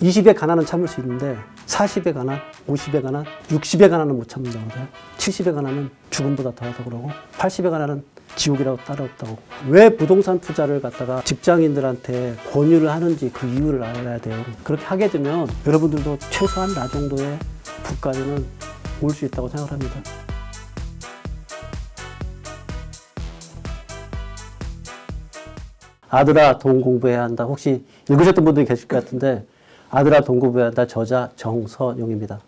20의 가난은 참을 수 있는데 40의 가난, 50의 가난, 60의 가난은 못 참는다고 그래요. 70의 가난은 죽음보다 더하다고 그러고 80의 가난은 지옥이라고 따라없다고. 왜 부동산 투자를 갖다가 직장인들한테 권유를 하는지 그 이유를 알아야 돼요. 그렇게 하게 되면 여러분들도 최소한 나 정도의 부까지는 올 수 있다고 생각합니다. 아들아 돈 공부해야 한다. 혹시 읽으셨던 분들이 계실 것 같은데 아들아 돈 공부해야 한다. 저자 정선용입니다.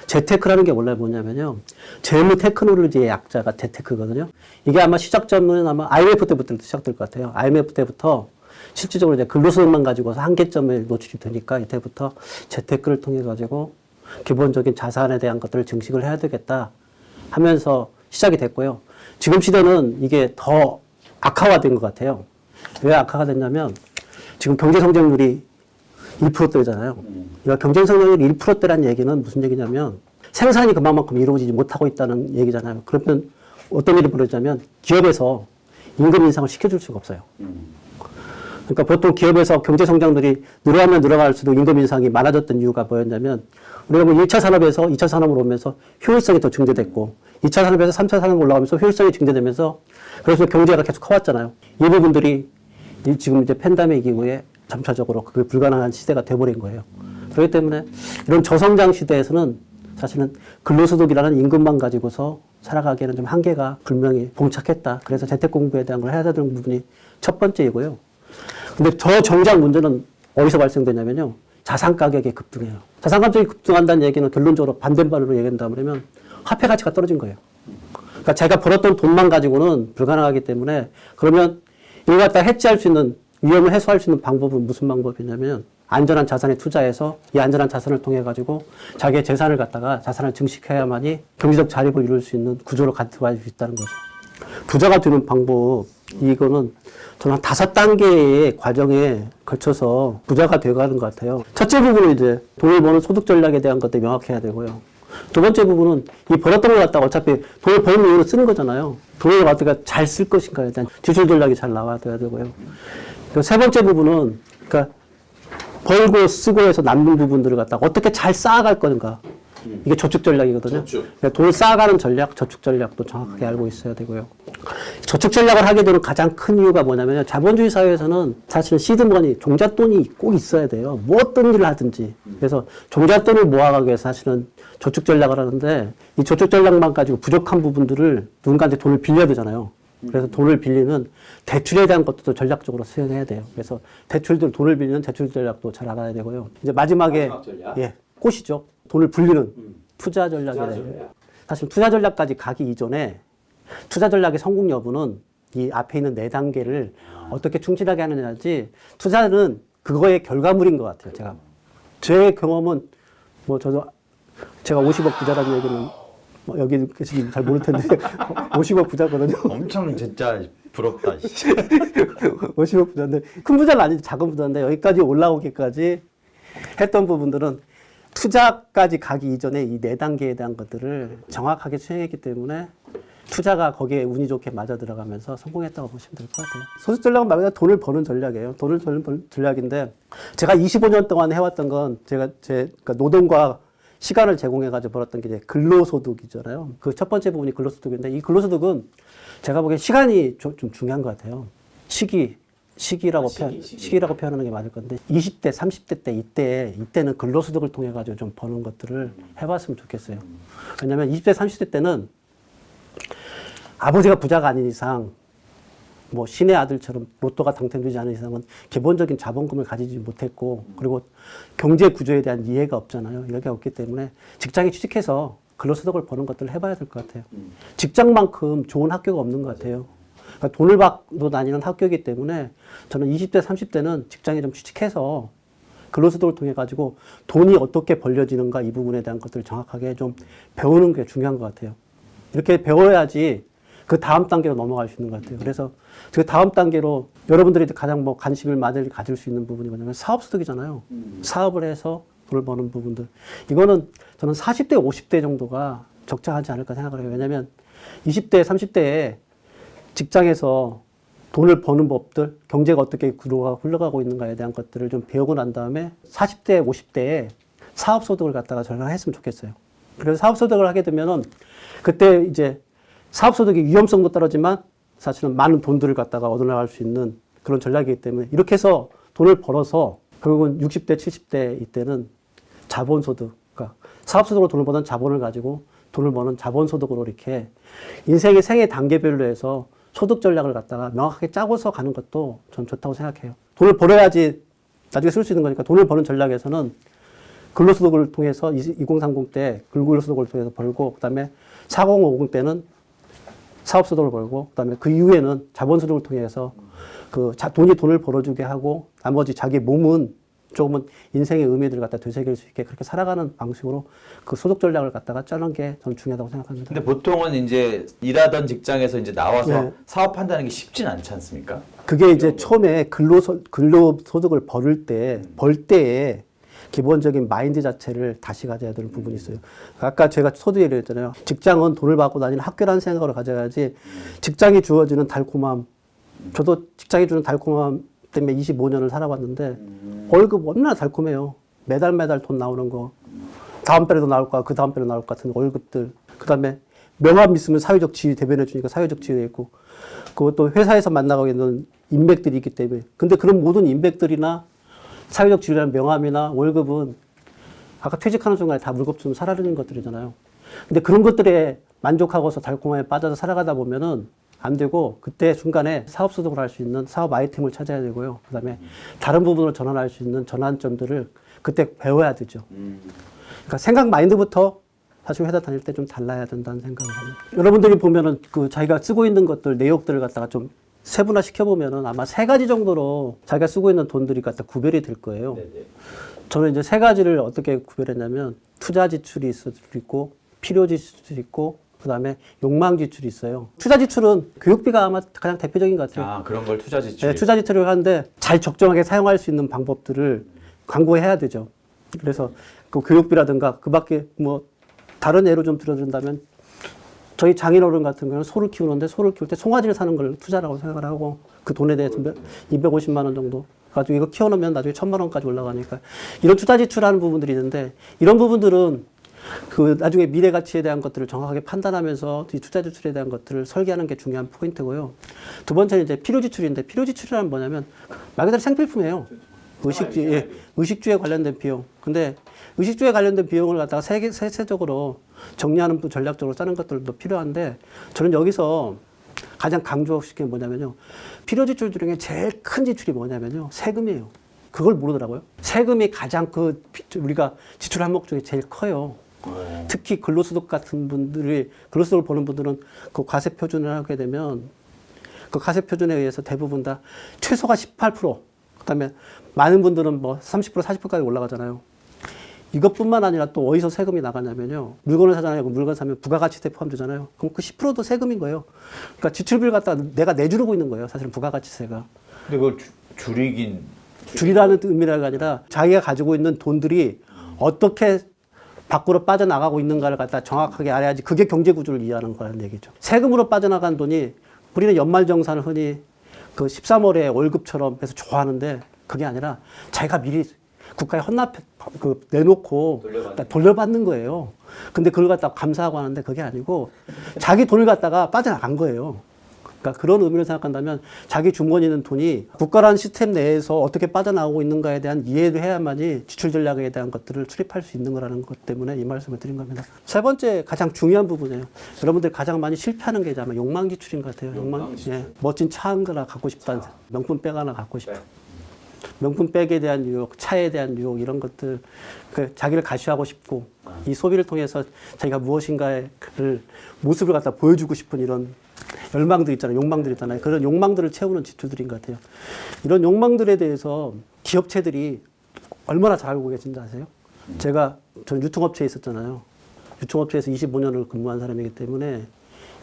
재테크라는 게 원래 뭐냐면요. 재무 테크놀로지의 약자가 재테크거든요. 이게 아마 시작점은 아마 IMF 때부터 시작될 것 같아요. IMF 때부터 실질적으로 이제 근로소득만 가지고서 한계점에 노출이 되니까 이때부터 재테크를 통해 가지고 기본적인 자산에 대한 것들을 증식을 해야 되겠다 하면서 시작이 됐고요. 지금 시대는 이게 더 악화된 것 같아요. 왜 악화가 됐냐면 지금 경제 성장률이 1%대잖아요. 경제 성장률이 1%대라는 얘기는 무슨 얘기냐면 생산이 그만큼 이루어지지 못하고 있다는 얘기잖아요. 그러면 어떤 일이 벌어지냐면 기업에서 임금 인상을 시켜줄 수가 없어요. 그러니까 보통 기업에서 경제 성장률이 늘어가면 늘어갈수록 임금 인상이 많아졌던 이유가 뭐였냐면 우리가 뭐 1차 산업에서 2차 산업으로 오면서 효율성이 더 증대됐고 2차 산업에서 3차 산업으로 올라가면서 효율성이 증대되면서 그래서 경제가 계속 커왔잖아요. 이 부분들이 지금 이제 팬데믹 이후에 점차적으로 그게 불가능한 시대가 돼버린 거예요. 그렇기 때문에 이런 저성장 시대에서는 사실은 근로소득이라는 임금만 가지고서 살아가기에는 좀 한계가 분명히 봉착했다. 그래서 재택공부에 대한 걸 해야 되는 부분이 첫 번째이고요. 근데 저 정작 문제는 어디서 발생되냐면요. 자산 가격이 급등해요. 자산 가격이 급등한다는 얘기는 결론적으로 반대말로 얘기한다 그러면 화폐 가치가 떨어진 거예요. 그러니까 제가 벌었던 돈만 가지고는 불가능하기 때문에 그러면 이걸 갖다 해지할 수 있는 위험을 해소할 수 있는 방법은 무슨 방법이냐면 안전한 자산에 투자해서 이 안전한 자산을 통해 가지고 자기의 재산을 갖다가 자산을 증식해야만이 경제적 자립을 이룰 수 있는 구조로 가져갈 수 있다는 거죠. 부자가 되는 방법 이거는 저는 한 5단계의 과정에 걸쳐서 부자가 되어가는 것 같아요. 첫째 부분은 이제 돈을 버는 소득 전략에 대한 것들이 명확해야 되고요. 두 번째 부분은 이 벌었던 걸 갖다가 어차피 돈을 버는 이유로 쓰는 거잖아요. 돈을 갖다가 잘 쓸 것인가에 대한 지출 전략이 잘 나와야 되고요. 세 번째 부분은 그러니까 벌고 쓰고 해서 남는 부분들을 갖다가 어떻게 잘 쌓아갈 건가. 이게 저축 전략이거든요. 그러니까 돈을 쌓아가는 전략, 저축 전략도 정확하게 알고 있어야 되고요. 저축 전략을 하게 되는 가장 큰 이유가 뭐냐면 자본주의 사회에서는 사실은 시드머니, 종잣돈이 꼭 있어야 돼요. 뭐 어떤 일을 하든지. 그래서 종잣돈을 모아가기 위해서 사실은 저축 전략을 하는데 이 저축 전략만 가지고 부족한 부분들을 누군가한테 돈을 빌려야 되잖아요. 그래서 돈을 빌리는 대출에 대한 것도 전략적으로 수행해야 돼요. 그래서 돈을 빌리는 대출 전략도 잘 알아야 되고요. 이제 마지막에 예, 꽃이죠. 돈을 불리는 투자 전략이래요. 사실 투자 전략까지 가기 이전에 투자 전략의 성공 여부는 이 앞에 있는 4단계를 어떻게 충실하게 하느냐지 투자는 그거의 결과물인 것 같아요. 제 경험은 뭐 제가 50억 부자라는 얘기는 여기 계시는 잘 모를 텐데 50억 부자거든요. 엄청 진짜 부럽다. 50억 부자인데 큰 부자는 아니지 작은 부자인데 여기까지 올라오기까지 했던 부분들은 투자까지 가기 이전에 이 4단계에 대한 것들을 정확하게 수행했기 때문에 투자가 거기에 운이 좋게 맞아 들어가면서 성공했다고 보시면 될 것 같아요. 소득 전략은 말 그대로 돈을 버는 전략이에요. 돈을 버는 전략인데 제가 25년 동안 해왔던 건 그러니까 노동과 시간을 제공해가지고 벌었던 게 이제 근로소득이잖아요. 그 첫 번째 부분이 근로소득인데 이 근로소득은 제가 보기엔 시간이 좀 중요한 것 같아요. 시기라고 표현하는 게 맞을 건데 20대, 30대 때 이때는 근로소득을 통해 가지고 좀 버는 것들을 해봤으면 좋겠어요. 왜냐하면 20대, 30대 때는 아버지가 부자가 아닌 이상 뭐 신의 아들처럼 로또가 당첨되지 않은 이상은 기본적인 자본금을 가지지 못했고 그리고 경제 구조에 대한 이해가 없잖아요. 이해가 없기 때문에 직장에 취직해서 근로소득을 버는 것들을 해봐야 될 것 같아요. 직장만큼 좋은 학교가 없는 것 같아요. 그러니까 돈을 받고 다니는 학교이기 때문에 저는 20대, 30대는 직장에 좀 취직해서 근로소득을 통해 가지고 돈이 어떻게 벌려지는가 이 부분에 대한 것들을 정확하게 좀 배우는 게 중요한 것 같아요. 이렇게 배워야지 그 다음 단계로 넘어갈 수 있는 것 같아요. 그래서 그 다음 단계로 여러분들이 가장 뭐 관심을 많이 가질 수 있는 부분이 뭐냐면 사업소득이잖아요. 사업을 해서 돈을 버는 부분들. 이거는 저는 40대, 50대 정도가 적절하지 않을까 생각을 해요. 왜냐하면 20대, 30대에 직장에서 돈을 버는 법들, 경제가 어떻게 흘러가고 있는가에 대한 것들을 좀 배우고 난 다음에 40대, 50대에 사업소득을 갖다가 전환했으면 좋겠어요. 그래서 사업소득을 하게 되면은 그때 이제 사업소득의 위험성도 떨어지만 사실은 많은 돈들을 갖다가 얻어나갈 수 있는 그런 전략이기 때문에 이렇게 해서 돈을 벌어서 결국은 60대, 70대 이때는 자본소득, 그러니까 사업소득으로 돈을 버는 자본을 가지고 돈을 버는 자본소득으로 이렇게 인생의 생애 단계별로 해서 소득 전략을 갖다가 명확하게 짜고서 가는 것도 전 좋다고 생각해요. 돈을 벌어야지 나중에 쓸 수 있는 거니까 돈을 버는 전략에서는 근로소득을 통해서 2030 때 근로소득을 통해서 벌고 그다음에 4050 때는 사업소득을 벌고 그다음에 그 이후에는 자본소득을 통해서 돈이 돈을 벌어주게 하고 나머지 자기 몸은 조금은 인생의 의미들을 갖다 되새길 수 있게 그렇게 살아가는 방식으로 그 소득 전략을 갖다가 짜는 게 저는 중요하다고 생각합니다. 근데 보통은 이제 일하던 직장에서 이제 나와서 네. 사업한다는 게 쉽진 않지 않습니까? 그게 이제 처음에 근로소득을 벌 때에 기본적인 마인드 자체를 다시 가져야 되는 부분이 있어요. 아까 제가 소득 얘기를 했잖아요. 직장은 돈을 받고 다니는 학교라는 생각으로 가져야지 직장이 주어지는 달콤함. 저도 직장이 주는 달콤함 때문에 25년을 살아봤는데 월급 얼마나 달콤해요. 매달 돈 나오는 거. 다음 달에도 나올 거야. 그 다음 달에도 나올 것 같은 월급들. 그 다음에 명함 있으면 사회적 지위 대변해 주니까 사회적 지위가 있고 그것도 회사에서 만나고 있는 인맥들이 있기 때문에. 근데 그런 모든 인맥들이나 사회적 지위라는 명함이나 월급은 아까 퇴직하는 순간에 다 물겁처럼 사라지는 것들이잖아요. 근데 그런 것들에 만족하고서 달콤함에 빠져서 살아가다 보면은 안 되고 그때 순간에 사업 소득을 할 수 있는 사업 아이템을 찾아야 되고요. 그다음에 다른 부분으로 전환할 수 있는 전환점들을 그때 배워야 되죠. 그러니까 생각 마인드부터 사실 회사 다닐 때 좀 달라야 된다는 생각을 합니다. 여러분들이 보면은 그 자기가 쓰고 있는 것들 내역들을 갖다가 좀 세분화 시켜보면은 아마 3가지 정도로 자기가 쓰고 있는 돈들이 갖다 구별이 될 거예요. 네네. 저는 이제 3가지를 어떻게 구별했냐면 투자 지출이 있을 수도 있고 필요 지출이 있고 그다음에 욕망 지출이 있어요. 투자 지출은 교육비가 아마 가장 대표적인 것 같아요. 아, 그런 걸 투자 지출. 네, 투자 지출을 하는데 잘 적정하게 사용할 수 있는 방법들을 광고해야 되죠. 그래서 그 교육비라든가 그밖에 뭐 다른 예로 좀 들어드린다면 저희 장인어른 같은 경우는 소를 키우는데 소를 키울 때 송아지를 사는 걸 투자라고 생각을 하고 그 돈에 대해서 250만 원 정도 가지고 이거 키워놓으면 나중에 1,000만 원까지 올라가니까 이런 투자 지출하는 부분들이 있는데 이런 부분들은 그 나중에 미래 가치에 대한 것들을 정확하게 판단하면서 이 투자 지출에 대한 것들을 설계하는 게 중요한 포인트고요. 두 번째는 이제 필요 지출인데 필요 지출이란 뭐냐면 말 그대로 생필품이에요. 의식주에 관련된 비용. 근데 의식주에 관련된 비용을 갖다가 세세적으로 정리하는 전략적으로 짜는 것들도 필요한데 저는 여기서 가장 강조시키는 게 뭐냐면요. 필요 지출 중에 제일 큰 지출이 뭐냐면요. 세금이에요. 그걸 모르더라고요. 세금이 가장 우리가 지출 항목 중에 제일 커요. 특히 근로소득 같은 분들이, 근로소득을 버는 분들은 그 과세 표준을 하게 되면 그 과세 표준에 의해서 대부분 다 최소가 18%, 그 다음에 많은 분들은 뭐 30%, 40%까지 올라가잖아요. 이것뿐만 아니라 또 어디서 세금이 나가냐면요. 물건을 사잖아요. 그 물건 사면 부가가치세 포함되잖아요. 그럼 그 10%도 세금인 거예요. 그러니까 지출비를 갖다가 내가 내주르고 있는 거예요. 사실은 부가가치세가. 근데 그걸 줄이긴. 줄이라는 의미가 아니라 자기가 가지고 있는 돈들이 어떻게 밖으로 빠져나가고 있는가를 갖다 정확하게 알아야지 그게 경제구조를 이해하는 거라는 얘기죠. 세금으로 빠져나간 돈이 우리는 연말정산을 흔히 그 13월에 월급처럼 해서 좋아하는데 그게 아니라 자기가 미리 국가에 내놓고 돌려받는 거예요. 근데 그걸 갖다가 감사하고 하는데 그게 아니고 자기 돈을 갖다가 빠져나간 거예요. 그러니까 그런 의미로 생각한다면 자기 주머니에 있는 돈이 국가라는 시스템 내에서 어떻게 빠져나오고 있는가에 대한 이해를 해야만이 지출 전략에 대한 것들을 수립할 수 있는 거라는 것 때문에 이 말씀을 드린 겁니다. 세 번째 가장 중요한 부분이에요. 여러분들 가장 많이 실패하는 게 아마 욕망 지출인 것 같아요. 욕망. 예. 멋진 차 한 거나 갖고 싶다는 명품 백 하나 갖고 싶어. 명품 백에 대한 유혹, 차에 대한 유혹 이런 것들 자기를 가시하고 싶고 이 소비를 통해서 자기가 무엇인가의 모습을 갖다 보여주고 싶은 이런 열망들 있잖아요. 욕망들 있잖아요. 그런 욕망들을 채우는 지출들인 것 같아요. 이런 욕망들에 대해서 기업체들이 얼마나 잘 알고 계신지 아세요? 저는 유통업체에 있었잖아요. 유통업체에서 25년을 근무한 사람이기 때문에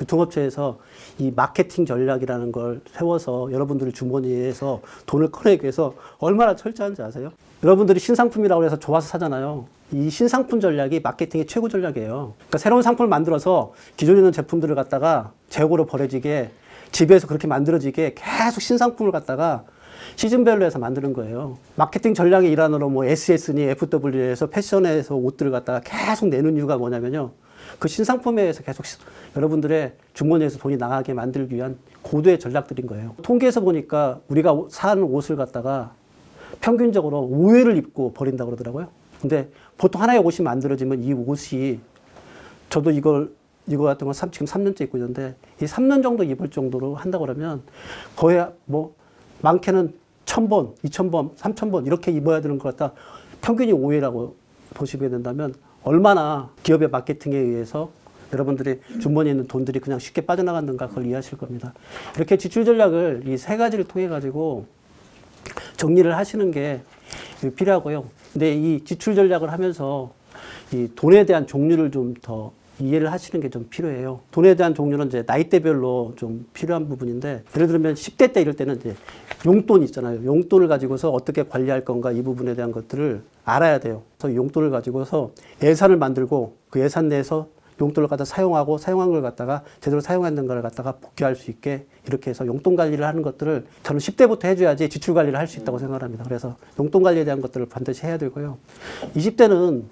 유통업체에서 이 마케팅 전략이라는 걸 세워서 여러분들의 주머니에서 돈을 꺼내기 위해서 얼마나 철저한지 아세요? 여러분들이 신상품이라고 해서 좋아서 사잖아요. 이 신상품 전략이 마케팅의 최고 전략이에요. 그러니까 새로운 상품을 만들어서 기존에 있는 제품들을 갖다가 재고로 버려지게 집에서 그렇게 만들어지게 계속 신상품을 갖다가 시즌별로 해서 만드는 거예요. 마케팅 전략의 일환으로 뭐 SS니 FW에서 패션에서 옷들을 갖다가 계속 내는 이유가 뭐냐면요. 그 신상품에 의해서 계속 여러분들의 주머니에서 돈이 나가게 만들기 위한 고도의 전략들인 거예요. 통계에서 보니까 우리가 사는 옷을 갖다가 평균적으로 5회를 입고 버린다고 그러더라고요. 근데 보통 하나의 옷이 만들어지면 이 옷이 저도 이거 같은 건 지금 3년째 입고 있는데 이 3년 정도 입을 정도로 한다고 그러면 거의 뭐 많게는 1000번, 2000번, 3000번 이렇게 입어야 되는 것 같다. 평균이 5회라고 보시게 된다면 얼마나 기업의 마케팅에 의해서 여러분들이 주머니에 있는 돈들이 그냥 쉽게 빠져나갔는가 그걸 이해하실 겁니다. 이렇게 지출 전략을 이 세 가지를 통해 가지고 정리를 하시는 게 필요하고요. 근데 이 지출 전략을 하면서 이 돈에 대한 종류를 좀 더 이해를 하시는 게 좀 필요해요. 돈에 대한 종류는 이제 나이대별로 좀 필요한 부분인데, 예를 들면 10대 때 이럴 때는 이제 용돈 있잖아요. 용돈을 가지고서 어떻게 관리할 건가 이 부분에 대한 것들을 알아야 돼요. 그래서 용돈을 가지고서 예산을 만들고 그 예산 내에서 용돈을 갖다 사용하고 사용한 걸 갖다가 제대로 사용했는 걸 갖다가 복귀할 수 있게 이렇게 해서 용돈 관리를 하는 것들을 저는 10대부터 해줘야지 지출 관리를 할 수 있다고 생각합니다. 그래서 용돈 관리에 대한 것들을 반드시 해야 되고요. 20대는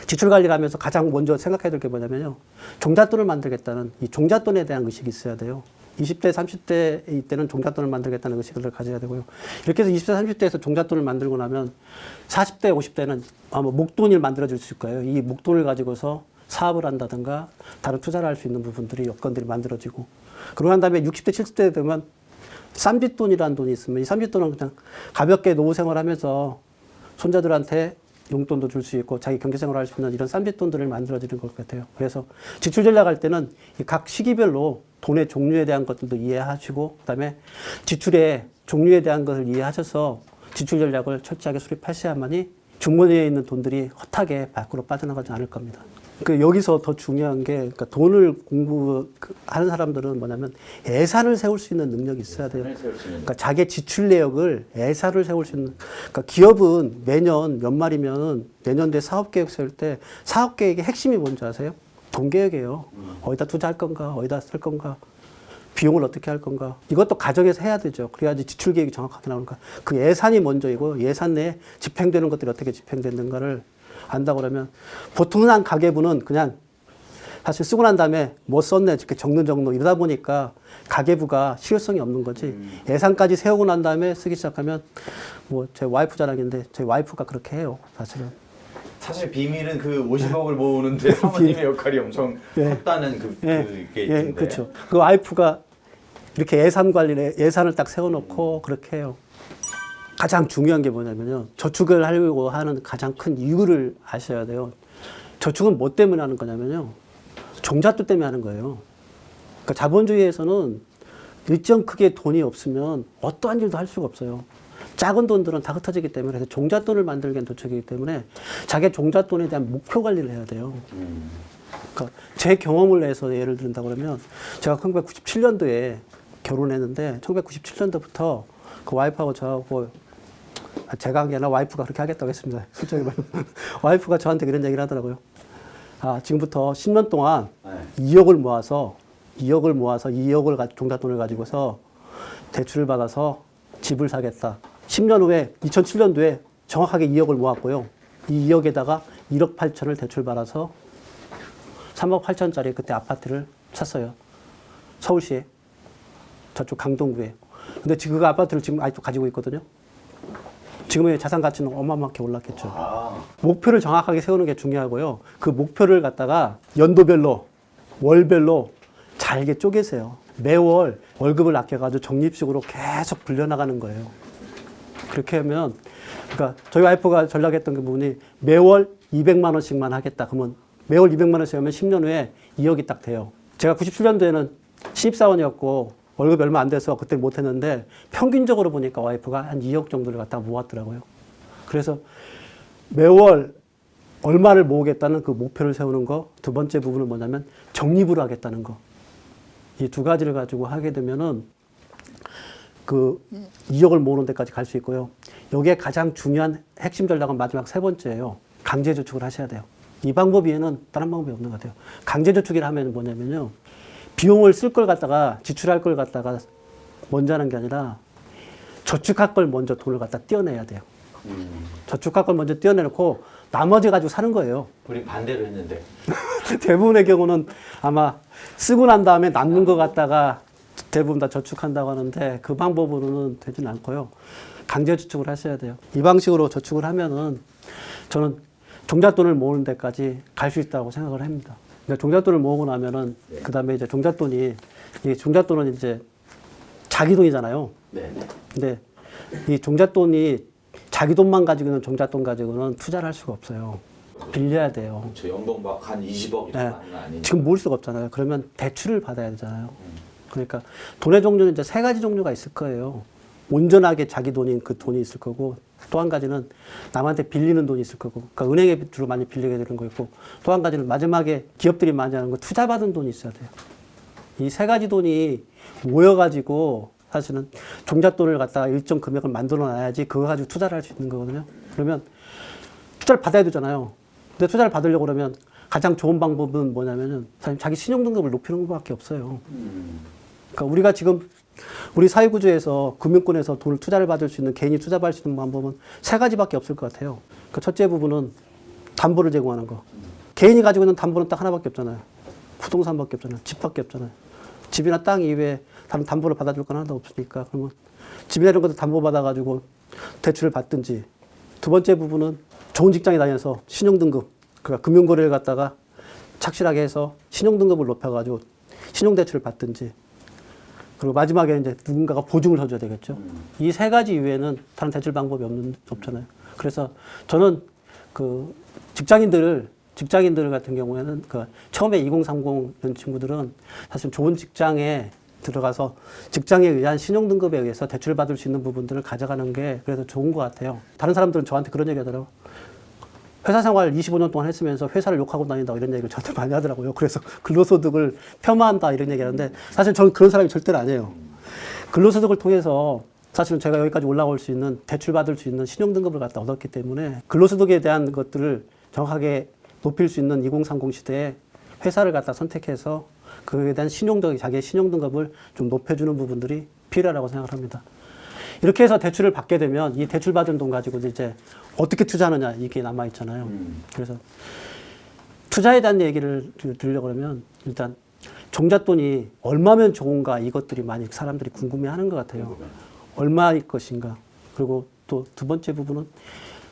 지출 관리를 하면서 가장 먼저 생각해야 될 게 뭐냐면요. 종잣돈을 만들겠다는 이 종잣돈에 대한 의식이 있어야 돼요. 20대, 30대 이때는 종잣돈을 만들겠다는 의식을 가져야 되고요. 이렇게 해서 20대, 30대에서 종잣돈을 만들고 나면 40대, 50대는 아마 목돈을 만들어줄 수 있을 거예요. 이 목돈을 가지고서 사업을 한다든가 다른 투자를 할 수 있는 부분들이 여건들이 만들어지고, 그러고 난 다음에 60대, 70대 되면 쌈짓돈이라는 돈이 있으면 이 쌈짓돈은 그냥 가볍게 노후 생활하면서 손자들한테 용돈도 줄 수 있고 자기 경제생활을 할 수 있는 이런 쌈짓돈들을 만들어지는 것 같아요. 그래서 지출 전략할 때는 각 시기별로 돈의 종류에 대한 것들도 이해하시고, 그다음에 지출의 종류에 대한 것을 이해하셔서 지출 전략을 철저하게 수립하셔야만이 주머니에 있는 돈들이 헛하게 밖으로 빠져나가지 않을 겁니다. 여기서 더 중요한 게, 그러니까 돈을 공부하는 사람들은 뭐냐면 예산을 세울 수 있는 능력이 있어야 돼요. 그러니까 자기 지출 내역을 예산을 세울 수 있는, 그러니까 기업은 매년 연말이면 내년도에 사업 계획 세울 때 사업 계획의 핵심이 뭔지 아세요? 돈 계획이에요. 어디다 투자할 건가, 어디다 쓸 건가, 비용을 어떻게 할 건가. 이것도 가정에서 해야 되죠. 그래야지 지출 계획이 정확하게 나오니까. 그 예산이 먼저이고 예산 내에 집행되는 것들이 어떻게 집행되는가를 안다 그러면, 보통은 한 가계부는 그냥 사실 쓰고 난 다음에 뭐 썼네 이렇게 적는 정도 이러다 보니까 가계부가 실효성이 없는 거지. 예산까지 세우고 난 다음에 쓰기 시작하면, 뭐 제 와이프 자랑인데 제 와이프가 그렇게 해요. 사실은. 사실 비밀은 그 50억을 모으는데 사모님의 역할이 엄청 컸다는 그게 있던데. 그렇죠. 그 와이프가 이렇게 예산 관리를, 예산을 딱 세워놓고 그렇게 해요. 가장 중요한 게 뭐냐면요. 저축을 하려고 하는 가장 큰 이유를 아셔야 돼요. 저축은 뭐 때문에 하는 거냐면요. 종잣돈 때문에 하는 거예요. 그러니까 자본주의에서는 일정 크기의 돈이 없으면 어떠한 일도 할 수가 없어요. 작은 돈들은 다 흩어지기 때문에, 그래서 종잣돈을 만들기 위한 도척이기 때문에 자기 종잣돈에 대한 목표 관리를 해야 돼요. 그러니까 제 경험을 해서 예를 든다 그러면, 제가 1997년도에 결혼했는데 1997년도부터 그 와이프하고 저하고, 제가 한 게 아니라 와이프가 그렇게 하겠다고 했습니다. 솔직히 말하면. 와이프가 저한테 그런 얘기를 하더라고요. 지금부터 10년 동안 2억을 모아서 2억을 종잣돈을 가지고서 대출을 받아서 집을 사겠다. 10년 후에 2007년도에 정확하게 2억을 모았고요. 이 2억에다가 1억 8천을 대출 받아서 3억 8천짜리 그때 아파트를 샀어요. 서울시에. 저쪽 강동구에. 근데 지금 그 아파트를 지금 아직도 가지고 있거든요. 지금의 자산 가치는 어마어마하게 올랐겠죠. 목표를 정확하게 세우는 게 중요하고요. 그 목표를 갖다가 연도별로, 월별로 잘게 쪼개세요. 매월 월급을 아껴가지고 적립식으로 계속 불려나가는 거예요. 그렇게 하면, 그러니까 저희 와이프가 전략했던 그 부분이 매월 200만 원씩만 하겠다. 그러면 매월 200만 원씩 하면 10년 후에 2억이 딱 돼요. 제가 97년도에는 신입사원이었고 월급이 얼마 안 돼서 그때 못했는데, 평균적으로 보니까 와이프가 한 2억 정도를 갖다가 모았더라고요. 그래서 매월 얼마를 모으겠다는 그 목표를 세우는 거. 두 번째 부분은 뭐냐면 적립을 하겠다는 거. 이 두 가지를 가지고 하게 되면은 그 2억을 모으는 데까지 갈 수 있고요. 여기에 가장 중요한 핵심 전략은 마지막 세 번째예요. 강제저축을 하셔야 돼요. 이 방법 외에는 다른 방법이 없는 것 같아요. 강제저축이라 하면 뭐냐면요. 비용을 쓸 걸 갖다가 지출할 걸 갖다가 먼저 하는 게 아니라 저축할 걸 먼저 돈을 갖다 떼어내야 돼요. 저축할 걸 먼저 떼어내놓고 나머지 가지고 사는 거예요. 우리 반대로 했는데. 대부분의 경우는 아마 쓰고 난 다음에 남는 거 갖다가 대부분 다 저축한다고 하는데 그 방법으로는 되지는 않고요. 강제 저축을 하셔야 돼요. 이 방식으로 저축을 하면은 저는 종잣돈을 모으는 데까지 갈 수 있다고 생각을 합니다. 그러니까 종잣돈을 모으고 나면은 그 다음에 이제 이 종잣돈은 이제 자기 돈이잖아요. 네. 근데 이 종잣돈이 자기 돈만 가지고 있는 종잣돈 가지고는 투자를 할 수가 없어요. 빌려야 돼요. 저 연봉 막 한 20억 이렇게 네. 하는 거 아니에요? 지금 모을 수가 없잖아요. 그러면 대출을 받아야 되잖아요. 그러니까 돈의 종류는 이제 3가지 종류가 있을 거예요. 온전하게 자기 돈인 그 돈이 있을 거고, 또 한 가지는 남한테 빌리는 돈이 있을 거고, 그러니까 은행에 주로 많이 빌리게 되는 거 있고, 또 한 가지는 마지막에 기업들이 많이 하는 거 투자받은 돈이 있어야 돼요. 이 3가지 돈이 모여가지고 사실은 종잣돈을 갖다가 일정 금액을 만들어 놔야지 그거 가지고 투자를 할 수 있는 거거든요. 그러면 투자를 받아야 되잖아요. 근데 투자를 받으려고 그러면 가장 좋은 방법은 뭐냐면은 사실 자기 신용등급을 높이는 것밖에 없어요. 그러니까 우리가 지금 우리 사회구조에서 금융권에서 돈을 투자를 받을 수 있는, 개인이 투자받을 수 있는 방법은 3가지밖에 없을 것 같아요. 그 첫째 부분은 담보를 제공하는 거. 개인이 가지고 있는 담보는 딱 하나밖에 없잖아요. 부동산밖에 없잖아요. 집밖에 없잖아요. 집이나 땅 이외에 다른 담보를 받아줄 건 하나도 없으니까 그러면 집이나 이런 것도 담보 받아가지고 대출을 받든지. 두 번째 부분은 좋은 직장에 다녀서 신용등급, 그러니까 금융거래를 갖다가 착실하게 해서 신용등급을 높여가지고 신용대출을 받든지. 그리고 마지막에 이제 누군가가 보증을 서줘야 되겠죠. 이 3가지 이외에는 다른 대출 방법이 없잖아요. 그래서 저는 그 직장인들 같은 경우에는 그 처음에 2030 이런 친구들은 사실 좋은 직장에 들어가서 직장에 의한 신용등급에 의해서 대출을 받을 수 있는 부분들을 가져가는 게 그래서 좋은 것 같아요. 다른 사람들은 저한테 그런 얘기 하더라고요. 회사 생활 25년 동안 했으면서 회사를 욕하고 다닌다 이런 얘기를 저한테 많이 하더라고요. 그래서 근로소득을 폄하한다 이런 얘기 하는데 사실 저는 그런 사람이 절대로 아니에요. 근로소득을 통해서 사실은 제가 여기까지 올라올 수 있는, 대출 받을 수 있는 신용등급을 갖다 얻었기 때문에 근로소득에 대한 것들을 정확하게 높일 수 있는 2030 시대에 회사를 갖다 선택해서 그에 대한 자기의 신용등급을 좀 높여주는 부분들이 필요하다고 생각을 합니다. 이렇게 해서 대출을 받게 되면 이 대출 받은 돈 가지고 이제 어떻게 투자하느냐 이게 남아있잖아요. 그래서 투자에 대한 얘기를 드리려고 그러면 일단 종잣돈이 얼마면 좋은가 이것들이 많이 사람들이 궁금해하는 것 같아요. 얼마일 것인가. 그리고 또 두 번째 부분은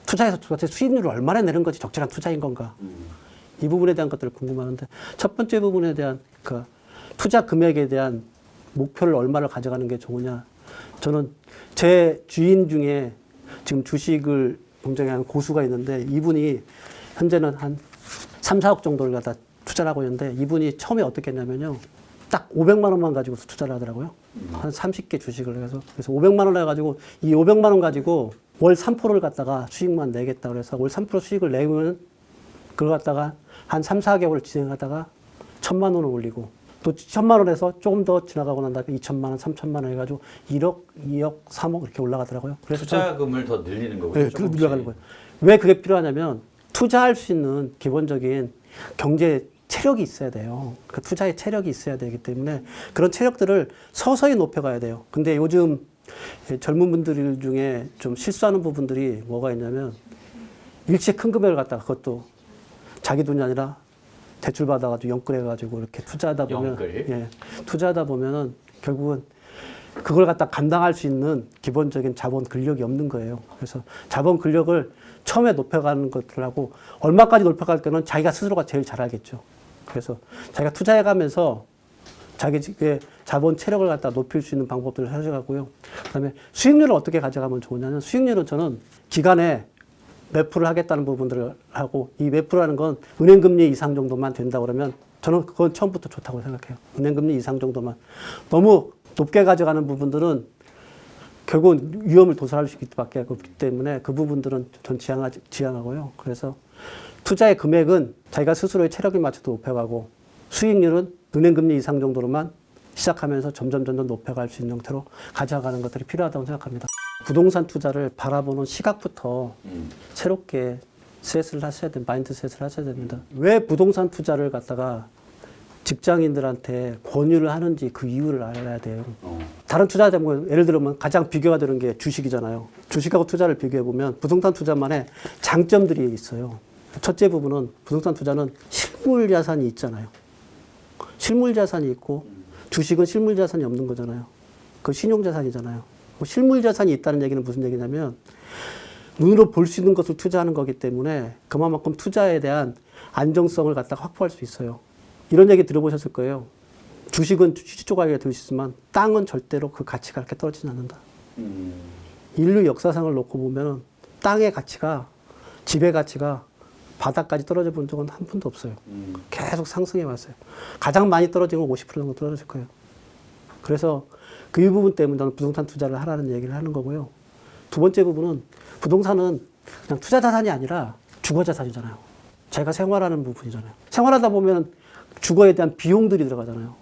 투자에서 도대체 수익률을 얼마나 내는 것이 적절한 투자인 건가. 이 부분에 대한 것들을 궁금하는데 첫 번째 부분에 대한 그 투자 금액에 대한 목표를 얼마를 가져가는 게 좋으냐. 저는 제 주인 중에 지금 주식을 굉장히 하는 고수가 있는데 이분이 현재는 한 3, 4억 정도를 갖다 투자를 하고 있는데 이분이 처음에 어떻게 했냐면요. 딱 500만 원만 가지고 투자를 하더라고요. 한 30개 주식을 해서. 그래서 500만 원 해가지고 이 500만 원 가지고 월 3%를 갖다가 수익만 내겠다 그래서 월 3% 수익을 내면 그걸 갖다가 한 3, 4개월 진행하다가 1,000만 원을 올리고 또 1,000만 원에서 조금 더 지나가고 난 다음에 2,000만 원, 3,000만 원 해가지고 1억, 2억, 3억 이렇게 올라가더라고요. 그래서 투자금을 더 늘리는 거고요. 네, 그걸 늘려가는 거예요. 왜 그게 필요하냐면 투자할 수 있는 기본적인 경제 체력이 있어야 돼요. 그 투자의 체력이 있어야 되기 때문에 그런 체력들을 서서히 높여가야 돼요. 근데 요즘 젊은 분들 중에 좀 실수하는 부분들이 뭐가 있냐면 일체 큰 금액을 갖다가 그것도 자기 돈이 아니라 대출 받아가지고 연끌해가지고 이렇게 투자하다 보면 투자하다 보면은 결국은 그걸 갖다 감당할 수 있는 기본적인 자본 근력이 없는 거예요. 그래서 자본 근력을 처음에 높여가는 것들 하고 얼마까지 높여갈 때는 자기가 스스로가 제일 잘 알겠죠. 그래서 자기가 투자해가면서 자기의 자본 체력을 갖다 높일 수 있는 방법들을 찾아가고요. 그다음에 수익률을 어떻게 가져가면 좋으냐면 수익률은 저는 기간에 몇 프로를 하겠다는 부분들을 하고 이 몇 프로라는 건 은행금리 이상 정도만 된다 그러면 저는 그건 처음부터 좋다고 생각해요. 은행금리 이상 정도만. 너무 높게 가져가는 부분들은 결국은 위험을 도살할 수 있기밖에 없기 때문에 그 부분들은 전 지향하고요. 그래서 투자의 금액은 자기가 스스로의 체력에 맞춰서 높여가고 수익률은 은행금리 이상 정도로만 시작하면서 점점 높여갈 수 있는 형태로 가져가는 것들이 필요하다고 생각합니다. 부동산 투자를 바라보는 시각부터 새롭게 셋을 하셔야 됩니다. 마인드셋을 하셔야 됩니다. 왜 부동산 투자를 갖다가 직장인들한테 권유를 하는지 그 이유를 알아야 돼요. 다른 투자 대목 예를 들면 가장 비교가 되는 게 주식이잖아요. 주식하고 투자를 비교해 보면 부동산 투자만의 장점들이 있어요. 첫째 부분은 부동산 투자는 실물 자산이 있잖아요. 실물 자산이 있고 주식은 실물 자산이 없는 거잖아요. 그 신용 자산이잖아요. 실물 자산이 있다는 얘기는 무슨 얘기냐면 눈으로 볼 수 있는 것을 투자하는 거기 때문에 그만큼 투자에 대한 안정성을 갖다가 확보할 수 있어요. 이런 얘기 들어보셨을 거예요. 주식은 휴지 조각에 들 수 있지만 땅은 절대로 그 가치가 그렇게 떨어지지 않는다. 인류 역사상을 놓고 보면 땅의 가치가, 집의 가치가 바닥까지 떨어져 본 적은 한 번도 없어요. 계속 상승해 왔어요. 가장 많이 떨어지면 50% 정도 떨어질 거예요. 그래서 그 부분 때문에 저는 부동산 투자를 하라는 얘기를 하는 거고요. 두 번째 부분은 부동산은 그냥 투자 자산이 아니라 주거 자산이잖아요. 제가 생활하는 부분이잖아요. 생활하다 보면 주거에 대한 비용들이 들어가잖아요.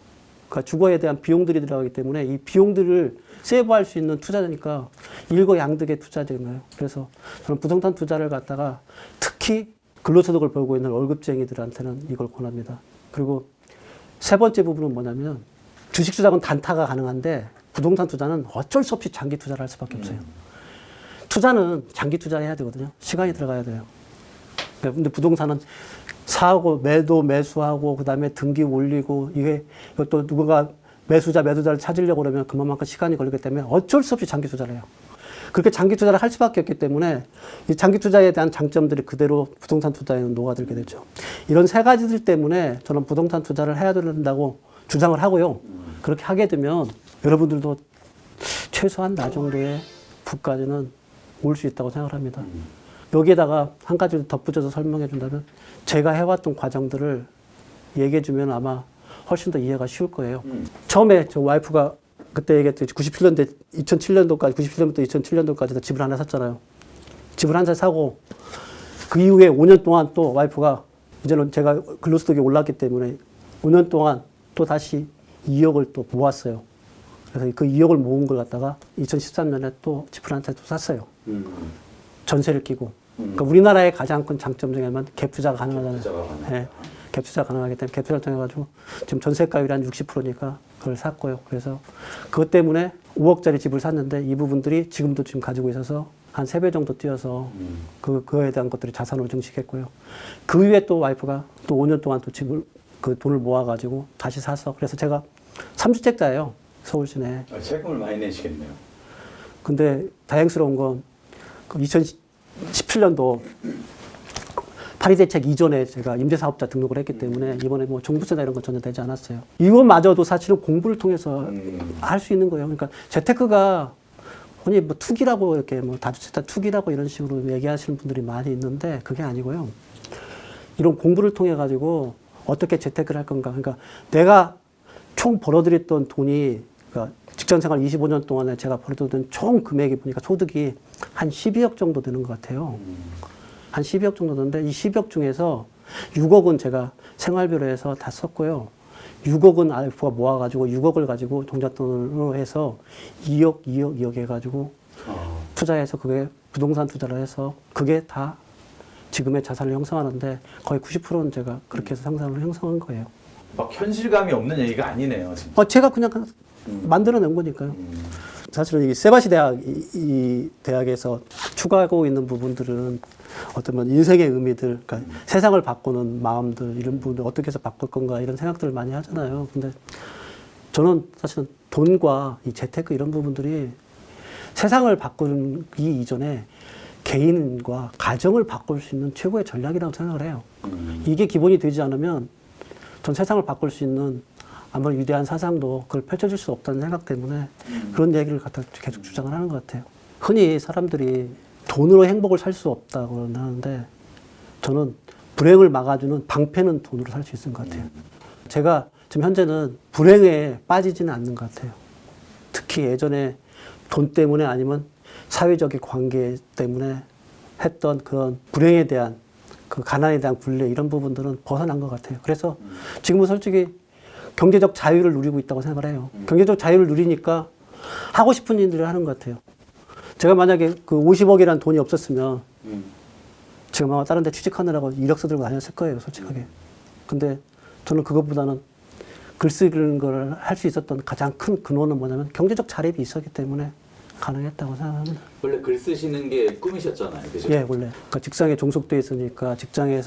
그러니까 주거에 대한 비용들이 들어가기 때문에 이 비용들을 세이브할 수 있는 투자니까 일거양득의 투자잖아요. 그래서 저는 부동산 투자를 갖다가 특히 근로소득을 벌고 있는 월급쟁이들한테는 이걸 권합니다. 그리고 세 번째 부분은 뭐냐면 주식 투자는 단타가 가능한데 부동산 투자는 어쩔 수 없이 장기 투자를 할 수밖에 없어요. 투자는 장기 투자를 해야 되거든요. 시간이 들어가야 돼요. 근데 부동산은 사고, 매수하고, 그 다음에 등기 올리고, 이것도 누군가 매수자를 찾으려고 그러면 그만큼 시간이 걸리기 때문에 어쩔 수 없이 장기 투자를 해요. 그렇게 장기 투자를 할 수밖에 없기 때문에 이 장기 투자에 대한 장점들이 그대로 부동산 투자에는 녹아들게 되죠. 이런 세 가지들 때문에 저는 부동산 투자를 해야 된다고 주장을 하고요. 그렇게 하게 되면 여러분들도 최소한 나 정도의 부까지는 올 수 있다고 생각합니다. 여기에다가 한 가지 덧붙여서 설명해 준다면 제가 해왔던 과정들을 얘기해 주면 아마 훨씬 더 이해가 쉬울 거예요. 처음에 저 와이프가 그때 얘기했듯이 97년도부터 2007년도까지 집을 하나 샀잖아요. 집을 한 채 사고 그 이후에 5년 동안 또 와이프가 이제는 제가 근로소득이 올랐기 때문에 5년 동안 또 다시 2억을 또 모았어요. 그래서 그 2억을 모은 걸 갖다가 2013년에 또 집을 한 채 또 샀어요. 전세를 끼고. 그러니까 우리나라의 가장 큰 장점 중에 하나는 갭 투자가 가능하잖아요. 네, 갭 투자가 가능하기 때문에 갭 투자를 통해가지고 지금 전세가율이 한 60%니까 그걸 샀고요. 그래서 그것 때문에 5억짜리 집을 샀는데 이 부분들이 지금도 지금 가지고 있어서 한 3배 정도 뛰어서 그거에 대한 것들이 자산으로 증식했고요. 그 위에 또 와이프가 또 5년 동안 또 집을 그 돈을 모아가지고 다시 사서 그래서 제가 3주택자예요. 서울 시내에. 세금을 많이 내시겠네요. 근데 다행스러운 건 2017년도 파리대책 이전에 제가 임대사업자 등록을 했기 때문에 이번에 뭐 종부세나 이런 건 전혀 되지 않았어요. 이것마저도 사실은 공부를 통해서 할 수 있는 거예요. 그러니까 재테크가 흔히 뭐 투기라고 이렇게 뭐 다주택자 투기라고 이런 식으로 얘기하시는 분들이 많이 있는데 그게 아니고요. 이런 공부를 통해 가지고 어떻게 재테크를 할 건가. 그러니까 내가 총 벌어들였던 돈이 그러니까 직장 생활 25년 동안에 제가 벌어들였던 총 금액이 보니까 소득이 한 12억 정도 되는 것 같아요. 한 12억 정도 되는데 이 12억 중에서 6억은 제가 생활비로 해서 다 썼고요. 6억은 와이프가 모아가지고 6억을 가지고 종잣돈으로 해서 2억 해가지고 투자해서 그게 부동산 투자를 해서 그게 다 지금의 자산을 형성하는데 거의 90%는 제가 그렇게 해서 상상을 형성한 거예요. 막 현실감이 없는 얘기가 아니네요. 진짜. 제가 그냥 만들어낸 거니까요. 사실은 이 세바시 대학, 이 대학에서 추구하고 있는 부분들은 어떤 인생의 의미들, 그러니까 세상을 바꾸는 마음들, 이런 부분들 어떻게 해서 바꿀 건가 이런 생각들을 많이 하잖아요. 근데 저는 사실은 돈과 이 재테크 이런 부분들이 세상을 바꾸기 이전에 개인과 가정을 바꿀 수 있는 최고의 전략이라고 생각을 해요. 이게 기본이 되지 않으면 전 세상을 바꿀 수 있는 아무리 위대한 사상도 그걸 펼쳐질 수 없다는 생각 때문에 그런 얘기를 갖다 계속 주장을 하는 것 같아요. 흔히 사람들이 돈으로 행복을 살 수 없다고 하는데 저는 불행을 막아주는 방패는 돈으로 살 수 있는 것 같아요. 제가 지금 현재는 불행에 빠지지는 않는 것 같아요. 특히 예전에 돈 때문에 아니면 사회적인 관계 때문에 했던 그런 불행에 대한 그 가난에 대한 굴레 이런 부분들은 벗어난 것 같아요. 그래서 지금은 솔직히 경제적 자유를 누리고 있다고 생각을 해요. 경제적 자유를 누리니까 하고 싶은 일들을 하는 것 같아요. 제가 만약에 그 50억이라는 돈이 없었으면 지금 아마 다른 데 취직하느라고 이력서 들고 다녔을 거예요, 솔직하게. 근데 저는 그것보다는 글쓰는 걸 할 수 있었던 가장 큰 근원은 뭐냐면 경제적 자립이 있었기 때문에 가능했다고 생각합니다. 원래 글 쓰시는 게 꿈이셨잖아요, 그죠? 예, 원래 그러니까 직장에 종속돼 있으니까 직장에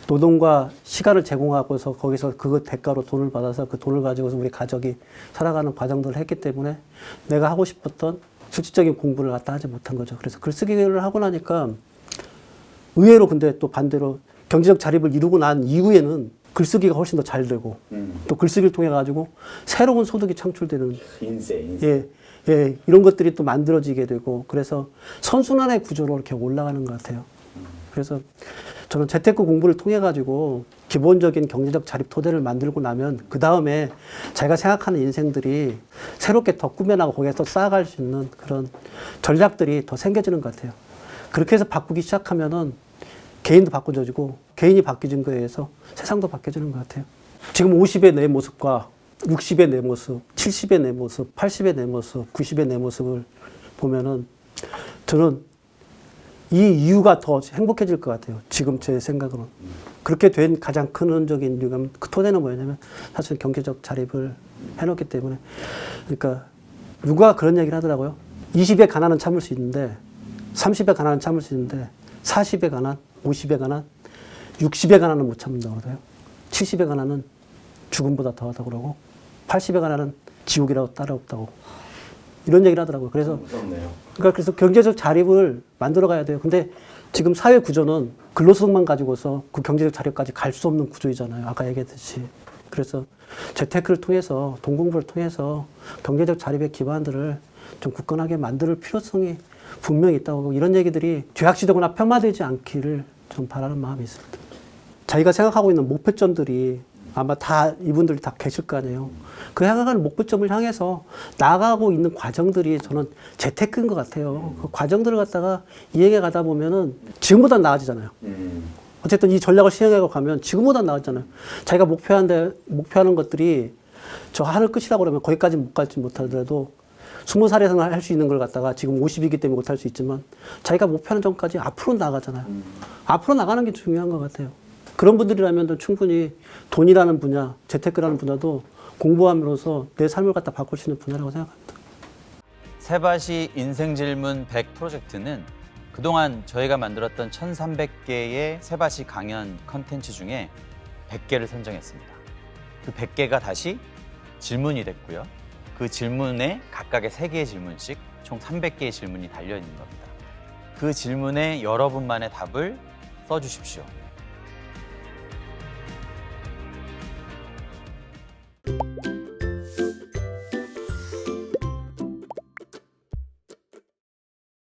노동과 시간을 제공하고서 거기서 그 대가로 돈을 받아서 그 돈을 가지고서 우리 가족이 살아가는 과정들을 했기 때문에 내가 하고 싶었던 실질적인 공부를 갖다 하지 못한 거죠. 그래서 글쓰기를 하고 나니까 의외로 근데 또 반대로 경제적 자립을 이루고 난 이후에는 글쓰기가 훨씬 더 잘 되고 또 글쓰기를 통해 가지고 새로운 소득이 창출되는 인생. 예, 이런 것들이 또 만들어지게 되고 그래서 선순환의 구조로 이렇게 올라가는 것 같아요. 그래서 저는 재테크 공부를 통해 가지고 기본적인 경제적 자립 토대를 만들고 나면 그 다음에 제가 생각하는 인생들이 새롭게 더 꾸며나가고 거기에서 쌓아갈 수 있는 그런 전략들이 더 생겨지는 것 같아요. 그렇게 해서 바꾸기 시작하면은 개인도 바꿔져지고 개인이 바뀌는 거에 의해서 세상도 바뀌어지는 것 같아요. 지금 50의 내 모습과 60의 내 모습, 70의 내 모습, 80의 내 모습, 90의 내 모습을 보면은 저는 이 이유가 더 행복해질 것 같아요. 지금 제 생각으로는. 그렇게 된 가장 근원적인 이유가 그 토대는 뭐냐면 사실 경제적 자립을 해놓기 때문에. 그러니까 누가 그런 얘기를 하더라고요. 20에 가난은 참을 수 있는데 30에 가난은 참을 수 있는데 40에 가난, 50에 가난, 60에 가난은 못 참는다고 그래요. 70에 가난은 죽음보다 더하다고 그러고 80에 가난은 지옥이라고 따라없다고 이런 얘기를 하더라고요. 그래서 무섭네요. 그래서 경제적 자립을 만들어 가야 돼요. 근데 지금 사회 구조는 근로소득만 가지고서 그 경제적 자립까지 갈 수 없는 구조이잖아요. 아까 얘기했듯이. 그래서 재테크를 통해서 돈 공부를 통해서 경제적 자립의 기반들을 좀 굳건하게 만들 필요성이 분명히 있다고 이런 얘기들이 죄악시되거나 폄하되지 않기를 좀 바라는 마음이 있습니다. 자기가 생각하고 있는 목표점들이 아마 다 이분들이 다 계실 거 아니에요. 그 향하는 목표점을 향해서 나아가고 있는 과정들이 저는 재테크인 것 같아요. 그 과정들을 갖다가 이행해 가다 보면은 지금보다 나아지잖아요. 어쨌든 이 전략을 시행해 가면 지금보다 나아지잖아요. 자기가 목표하는 것들이 저 하늘 끝이라고 그러면 거기까지 못 갈지 못하더라도 20살에서는 할 수 있는 걸 갖다가 지금 50이기 때문에 못 할 수 있지만 자기가 목표하는 점까지 앞으로 나가잖아요. 앞으로 나가는 게 중요한 것 같아요. 그런 분들이라면 충분히 돈이라는 분야, 재테크라는 분야도 공부함으로써 내 삶을 갖다 바꿀 수 있는 분야라고 생각합니다. 세바시 인생질문 100 프로젝트는 그동안 저희가 만들었던 1300개의 세바시 강연 컨텐츠 중에 100개를 선정했습니다. 그 100개가 다시 질문이 됐고요. 그 질문에 각각의 3개의 질문씩 총 300개의 질문이 달려있는 겁니다. 그 질문에 여러분만의 답을 써주십시오.